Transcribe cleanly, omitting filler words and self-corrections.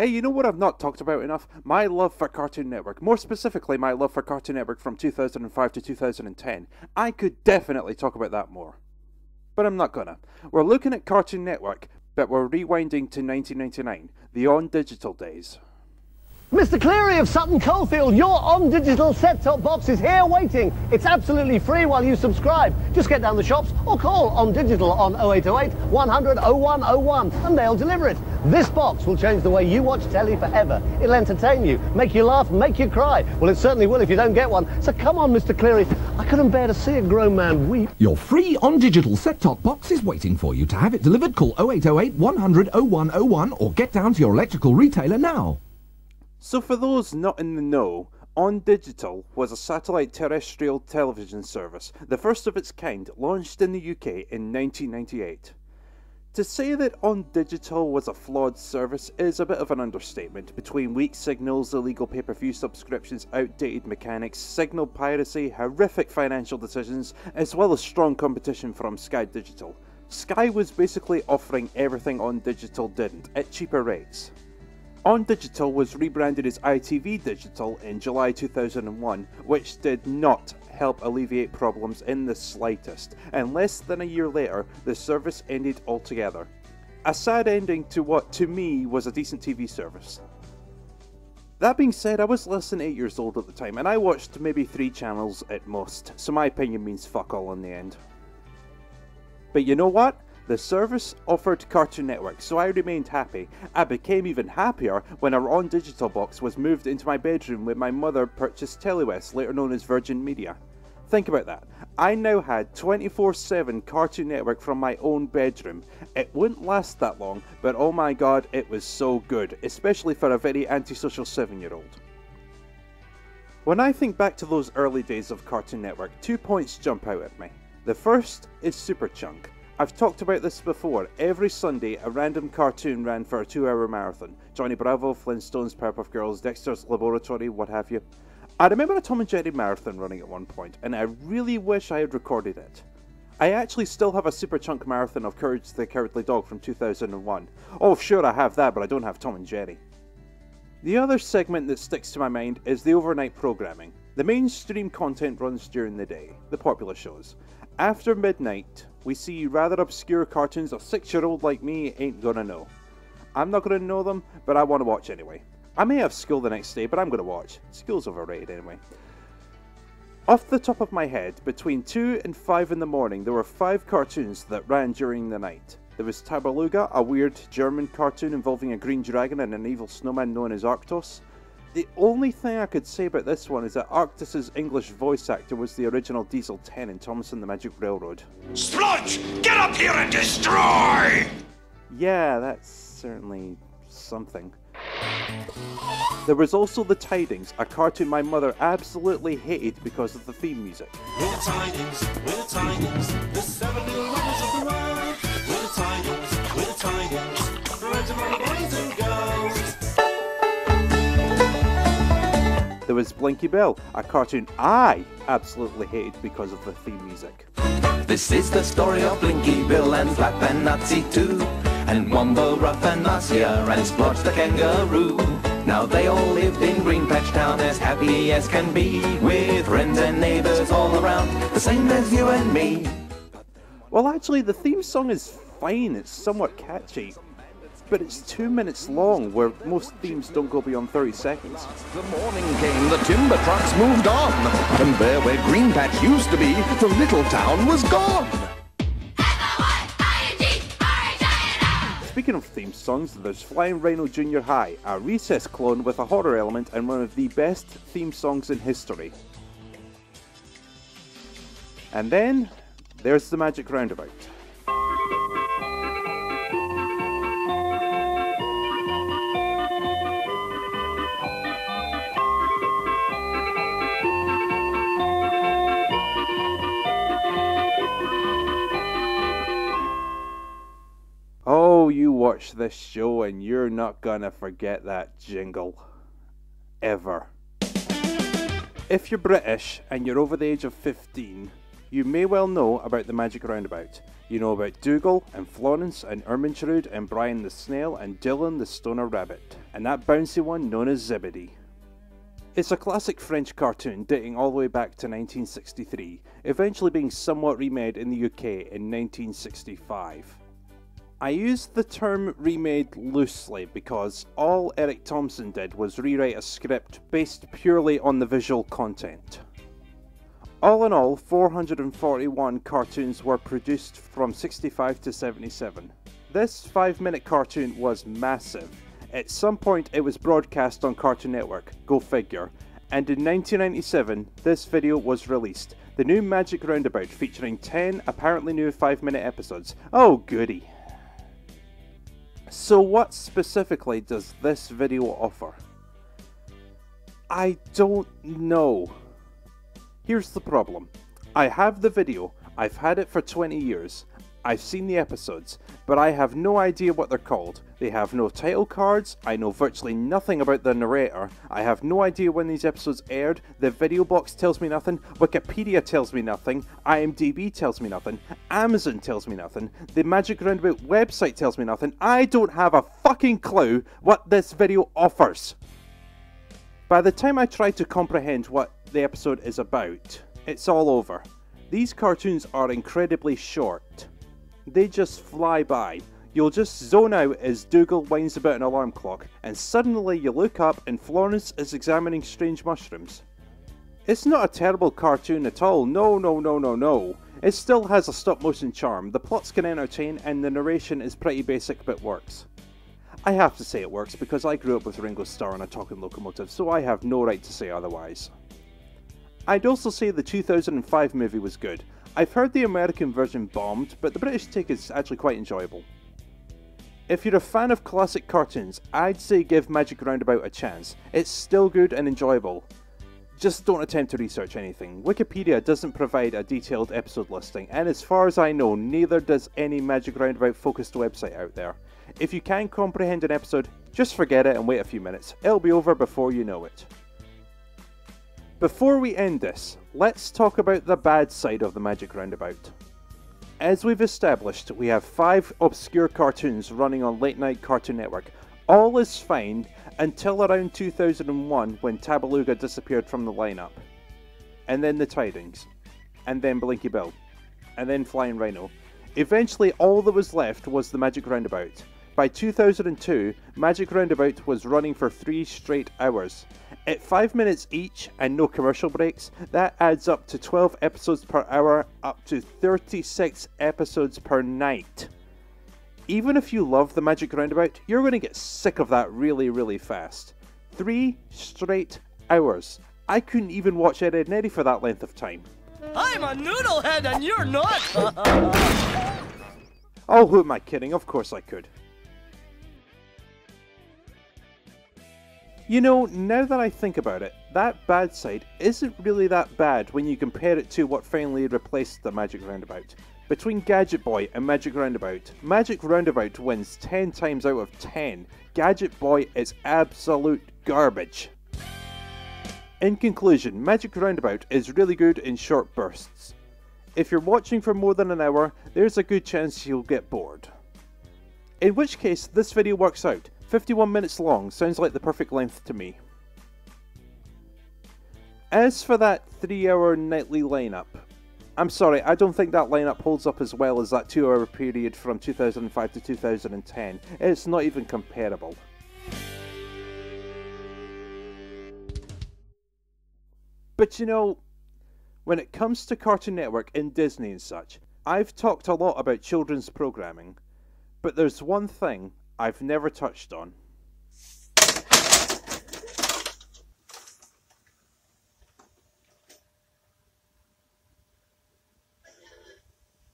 Hey, you know what I've not talked about enough? My love for Cartoon Network. More specifically, my love for Cartoon Network from 2005 to 2010. I could definitely talk about that more. But I'm not gonna. We're looking at Cartoon Network, but we're rewinding to 1999, the on-digital days. Mr. Cleary of Sutton Coldfield, your on-digital set-top box is here waiting. It's absolutely free while you subscribe. Just get down the shops or call on digital on 0808 100 0101 and they'll deliver it. This box will change the way you watch telly forever. It'll entertain you, make you laugh, make you cry. Well, it certainly will if you don't get one. So come on, Mr. Cleary. I couldn't bear to see a grown man weep. Your free on-digital set-top box is waiting for you. To have it delivered, call 0808 100 0101 or get down to your electrical retailer now. So for those not in the know, On Digital was a satellite terrestrial television service, the first of its kind, launched in the UK in 1998. To say that On Digital was a flawed service is a bit of an understatement. Between weak signals, illegal pay-per-view subscriptions, outdated mechanics, signal piracy, horrific financial decisions, as well as strong competition from Sky Digital, Sky was basically offering everything On Digital didn't, at cheaper rates. On Digital was rebranded as ITV Digital in July 2001, which did not help alleviate problems in the slightest, and less than a year later, the service ended altogether. A sad ending to what, to me, was a decent TV service. That being said, I was less than 8 years old at the time, and I watched maybe 3 channels at most, so my opinion means fuck all in the end. But you know what? The service offered Cartoon Network, so I remained happy. I became even happier when our on-digital box was moved into my bedroom when my mother purchased Telewest, later known as Virgin Media. Think about that. I now had 24/7 Cartoon Network from my own bedroom. It wouldn't last that long, but oh my god, it was so good, especially for a very antisocial 7-year-old. When I think back to those early days of Cartoon Network, 2 points jump out at me. The first is Super Chunk. I've talked about this before. Every Sunday, a random cartoon ran for a 2-hour marathon. Johnny Bravo, Flintstones, Powerpuff Girls, Dexter's Laboratory, what have you. I remember a Tom and Jerry marathon running at one point, and I really wish I had recorded it. I actually still have a Super Chunk marathon of Courage the Cowardly Dog from 2001. Oh, sure, I have that, but I don't have Tom and Jerry. The other segment that sticks to my mind is the overnight programming. The mainstream content runs during the day, the popular shows. After midnight, we see rather obscure cartoons a 6-year-old like me ain't gonna know. I'm not gonna know them, but I want to watch anyway. I may have school the next day, but I'm gonna watch. School's overrated anyway. Off the top of my head, between 2 and 5 in the morning, there were 5 cartoons that ran during the night. There was Tabaluga, a weird German cartoon involving a green dragon and an evil snowman known as Arctos. The only thing I could say about this one is that Arctos' English voice actor was the original Diesel 10 in Thomas and the Magic Railroad. Splodge! Get up here and destroy! Yeah, that's certainly something. There was also The Tidings, a cartoon my mother absolutely hated because of the theme music. We're the tidings, the 7 little wonders of the world. We're the tidings, friends of all the boys and girls. There was Blinky Bill, a cartoon I absolutely hated because of the theme music. This is the story of Blinky Bill and Flap and Nazi too, and Wombo, Ruff and Marcia and Splodge the kangaroo. Now they all lived in Green Patch Town as happy as can be, with friends and neighbours all around, the same as you and me. Well, actually, the theme song is fine, it's somewhat catchy, but it's 2 minutes long, where most themes don't go beyond 30 seconds. The morning came, the timber trucks moved on, and there where Green Patch used to be, the little town was gone. Speaking of theme songs, there's Flying Rhino Junior High, a Recess clone with a horror element and one of the best theme songs in history. And then, there's the Magic Roundabout. Oh, you watch this show and you're not gonna forget that jingle. Ever. If you're British and you're over the age of 15, you may well know about the Magic Roundabout. You know about Dougal and Florence and Ermintrude and Brian the Snail and Dylan the Stoner Rabbit, and that bouncy one known as Zebedee. It's a classic French cartoon dating all the way back to 1963, eventually being somewhat remade in the UK in 1965. I use the term remade loosely because all Eric Thompson did was rewrite a script based purely on the visual content. All in all, 441 cartoons were produced from 65 to 77. This 5-minute cartoon was massive. At some point it was broadcast on Cartoon Network, go figure, and in 1997 this video was released, the new Magic Roundabout featuring 10 apparently new 5-minute episodes. Oh goody. So what specifically does this video offer? I don't know. Here's the problem. I have the video, I've had it for 20 years, I've seen the episodes, but I have no idea what they're called. They have no title cards, I know virtually nothing about the narrator, I have no idea when these episodes aired, the video box tells me nothing, Wikipedia tells me nothing, IMDb tells me nothing, Amazon tells me nothing, the Magic Roundabout website tells me nothing. I don't have a fucking clue what this video offers. By the time I try to comprehend what the episode is about, it's all over. These cartoons are incredibly short. They just fly by. You'll just zone out as Dougal whines about an alarm clock, and suddenly you look up and Florence is examining strange mushrooms. It's not a terrible cartoon at all, no. It still has a stop motion charm, the plots can entertain, and the narration is pretty basic but works. I have to say it works because I grew up with Ringo Starr on a talking locomotive, so I have no right to say otherwise. I'd also say the 2005 movie was good. I've heard the American version bombed, but the British take is actually quite enjoyable. If you're a fan of classic cartoons, I'd say give Magic Roundabout a chance. It's still good and enjoyable. Just don't attempt to research anything. Wikipedia doesn't provide a detailed episode listing, and as far as I know, neither does any Magic Roundabout focused website out there. If you can't comprehend an episode, just forget it and wait a few minutes. It'll be over before you know it. Before we end this, let's talk about the bad side of the Magic Roundabout. As we've established, we have 5 obscure cartoons running on late night Cartoon Network. All is fine until around 2001 when Tabaluga disappeared from the lineup. And then the Tidings. And then Blinky Bill. And then Flying Rhino. Eventually all that was left was the Magic Roundabout. By 2002, Magic Roundabout was running for 3 straight hours. At 5 minutes each and no commercial breaks, that adds up to 12 episodes per hour, up to 36 episodes per night. Even if you love the Magic Roundabout, you're going to get sick of that really fast. 3 straight hours. I couldn't even watch Ed, Edd n Eddy for that length of time. I'm a noodlehead and you're not! Oh, who am I kidding? Of course I could. You know, now that I think about it, that bad side isn't really that bad when you compare it to what finally replaced the Magic Roundabout. Between Gadget Boy and Magic Roundabout wins 10 times out of 10. Gadget Boy is absolute garbage. In conclusion, Magic Roundabout is really good in short bursts. If you're watching for more than an hour, there's a good chance you'll get bored. In which case, this video works out. 51 minutes long sounds like the perfect length to me. As for that 3-hour nightly lineup, I'm sorry, I don't think that lineup holds up as well as that 2-hour period from 2005 to 2010. It's not even comparable. But you know, when it comes to Cartoon Network and Disney and such, I've talked a lot about children's programming, but there's one thing I've never touched on.